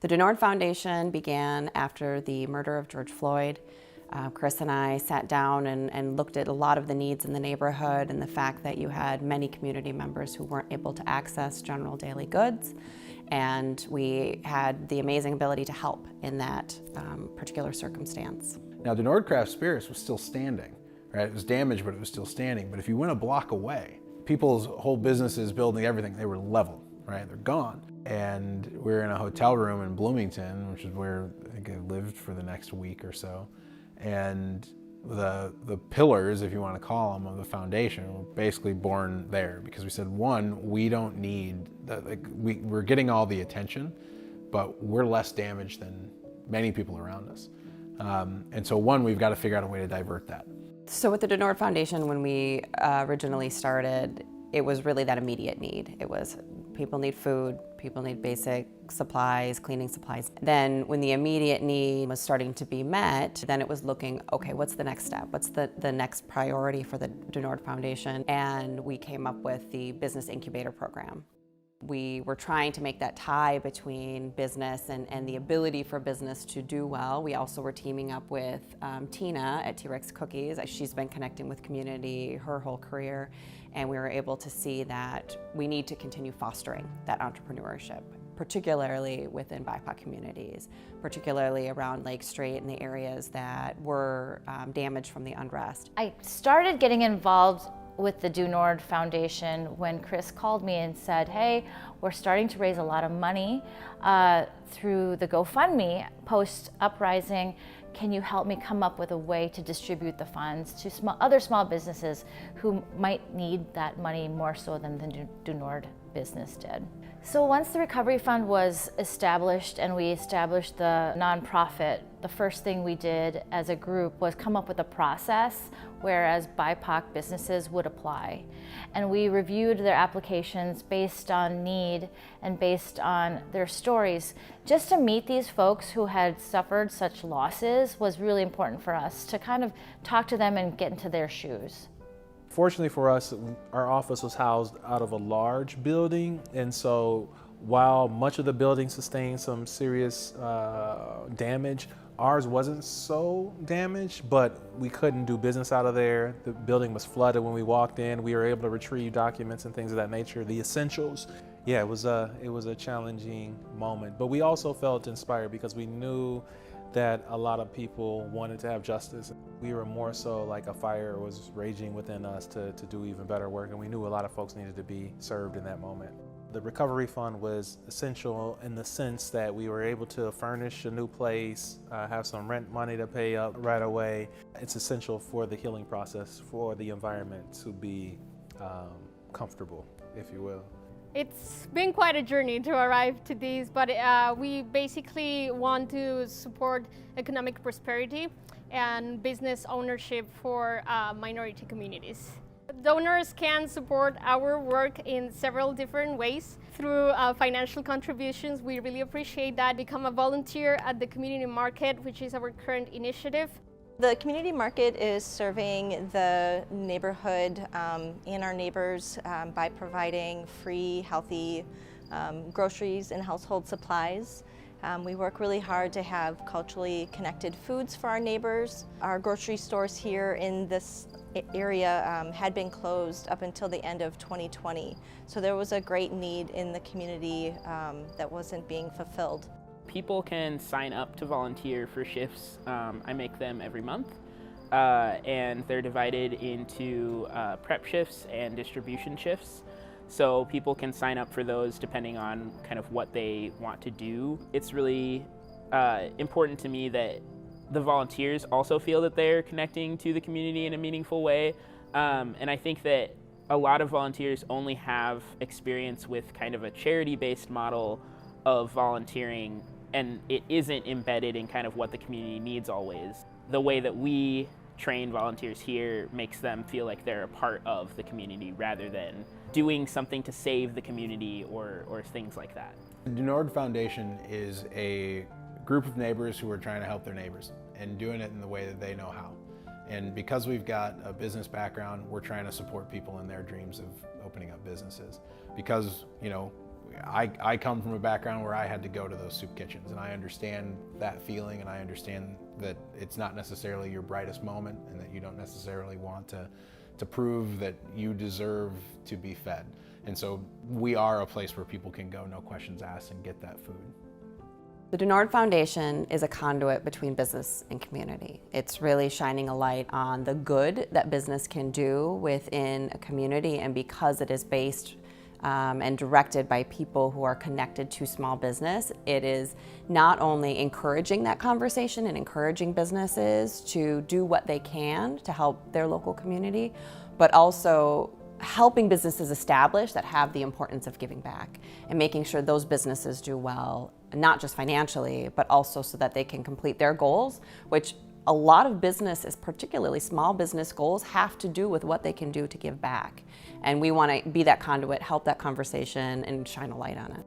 The Denord Foundation began after the murder of George Floyd. Chris and I sat down and looked at a lot of the needs in the neighborhood and the fact that you had many community members who weren't able to access general daily goods. And we had the amazing ability to help in that particular circumstance. Now, Denord Craft Spirits was still standing, right? It was damaged, but it was still standing. But if you went a block away, people's whole businesses, building, everything, they were leveled, right? They're gone. And we were in a hotel room in Bloomington, which is where I think I lived for the next week or so. And the pillars, if you want to call them, of the foundation were basically born there because we said, one, we don't need, we're getting all the attention, but we're less damaged than many people around us. And so one, we've got to figure out a way to divert that. So with the Denord Foundation, when we originally started, it was really that immediate need. It was people need food, people need basic supplies, cleaning supplies. Then when the immediate need was starting to be met, then it was looking, okay, what's the next step? What's the next priority for the Denord Foundation? And we came up with the Business Incubator Program. We were trying to make that tie between business and the ability for business to do well. We also were teaming up with Tina at T-Rex Cookies. She's been connecting with community her whole career, and we were able to see that we need to continue fostering that entrepreneurship, particularly within BIPOC communities, particularly around Lake Street and the areas that were damaged from the unrest. I started getting involved with the Denord Foundation when Chris called me and said, hey, we're starting to raise a lot of money through the GoFundMe post-uprising. Can you help me come up with a way to distribute the funds to other small businesses who might need that money more so than the Denord business did? So once the Recovery Fund was established and we established the nonprofit, the first thing we did as a group was come up with a process whereas BIPOC businesses would apply. And we reviewed their applications based on need and based on their stories. Just to meet these folks who had suffered such losses was really important for us to kind of talk to them and get into their shoes. Fortunately for us, our office was housed out of a large building, and so while much of the building sustained some serious damage, ours wasn't so damaged, but we couldn't do business out of there. The building was flooded when we walked in. We were able to retrieve documents and things of that nature, the essentials. Yeah, it was a challenging moment, but we also felt inspired because we knew that a lot of people wanted to have justice. We were more so like a fire was raging within us to do even better work, and we knew a lot of folks needed to be served in that moment. The Recovery Fund was essential in the sense that we were able to furnish a new place, have some rent money to pay up right away. It's essential for the healing process, for the environment to be comfortable, if you will. It's been quite a journey to arrive to this, but we basically want to support economic prosperity and business ownership for minority communities. Donors can support our work in several different ways. Through financial contributions, we really appreciate that. Become a volunteer at the community market, which is our current initiative. The community market is serving the neighborhood and our neighbors by providing free, healthy groceries and household supplies. We work really hard to have culturally connected foods for our neighbors. Our grocery stores here in this area had been closed up until the end of 2020. So there was a great need in the community that wasn't being fulfilled. People can sign up to volunteer for shifts. I make them every month, and they're divided into prep shifts and distribution shifts. So people can sign up for those depending on kind of what they want to do. It's really important to me that the volunteers also feel that they're connecting to the community in a meaningful way. And I think that a lot of volunteers only have experience with kind of a charity-based model of volunteering, and it isn't embedded in kind of what the community needs always. The way that we train volunteers here makes them feel like they're a part of the community rather than doing something to save the community or things like that. The Denord Foundation is a group of neighbors who are trying to help their neighbors and doing it in the way that they know how. And because we've got a business background, we're trying to support people in their dreams of opening up businesses. Because, you know, I come from a background where I had to go to those soup kitchens, and I understand that feeling, and I understand that it's not necessarily your brightest moment, and that you don't necessarily want to prove that you deserve to be fed. And so we are a place where people can go, no questions asked, and get that food. The Denard Foundation is a conduit between business and community. It's really shining a light on the good that business can do within a community, and because it is based and directed by people who are connected to small business, it is not only encouraging that conversation and encouraging businesses to do what they can to help their local community, but also helping businesses establish that have the importance of giving back and making sure those businesses do well, not just financially, but also so that they can complete their goals, which a lot of businesses, particularly small business goals, have to do with what they can do to give back. And we want to be that conduit, help that conversation, and shine a light on it.